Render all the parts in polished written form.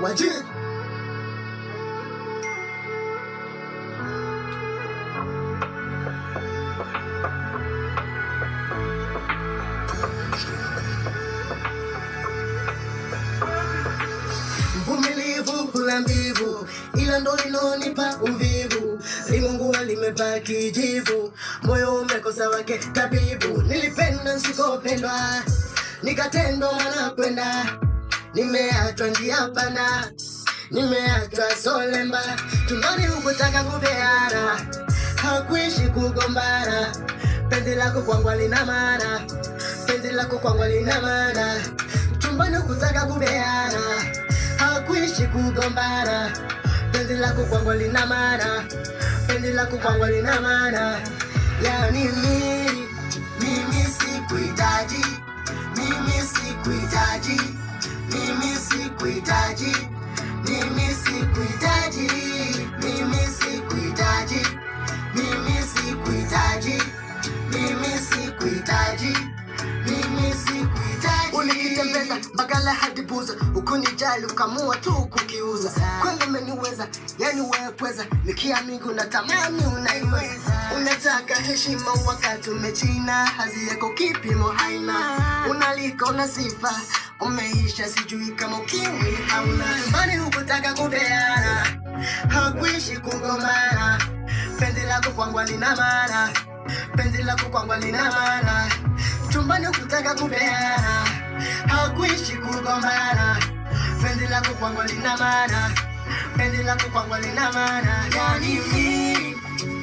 Wajib. Mvumilivu hula mbivu, ila ndo linonipa uvivu. Limungu limevaa kijivu, moyo umekosa wake tabibu. Nilipenda sikopendwa, nikatendwa mwana kwenda. Nimeachwa njia panda, nimeachwa solemba. Tumboni hukutaka kubeana, hakuishi kugombana. Penzi lako kwangu lina maana, penzi lako kwangu lina maana. Tumboni hukutaka kubeana, hakuishi kugombana. Penzi lako kwangu lina maana, penzi lako kwangu lina maana. Yani mimi sikuhitaji, mimi sikuhitaji, mimi sikuhitaji, mimi sikuhitaji, mimi sikuhitaji, mimi sikuhitaji, mimi sikuhitaji, mimi sikuhitaji. Ulikitembeza bagala hadi buza, ukunijali ukamua tu kukiuza. Kweli umeniweza, yani wewe pweza, nikiamini unatamani unaiweza. Unataka heshima wakati umechina, hazi yako kipimo haina. Unalika una sifa, umeisha sijui kama ukimwi hauna. Tumbani hukutaka kubeana, hakuishi kugombana. Penzi lako kwangu lina maana, penzi lako kwangu lina maana. Tumbani hukutaka kubeana, hakuishi kugombana. Penzi lako kwangu lina maana, penzi lako kwangu lina maana. Yani mimi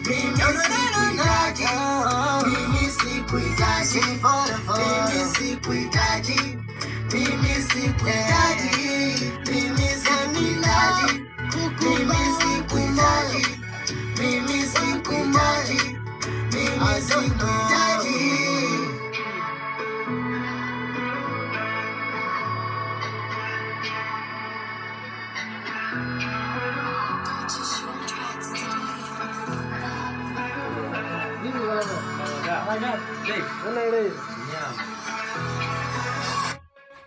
sikuhitaji, mimi sikuhitaji, mimi sikuhitaji, mimi sikuhitaji, mimi sikuhitaji, mimi sikuhitaji, mimi sikuhitaji, mimi sikuhitaji. Mana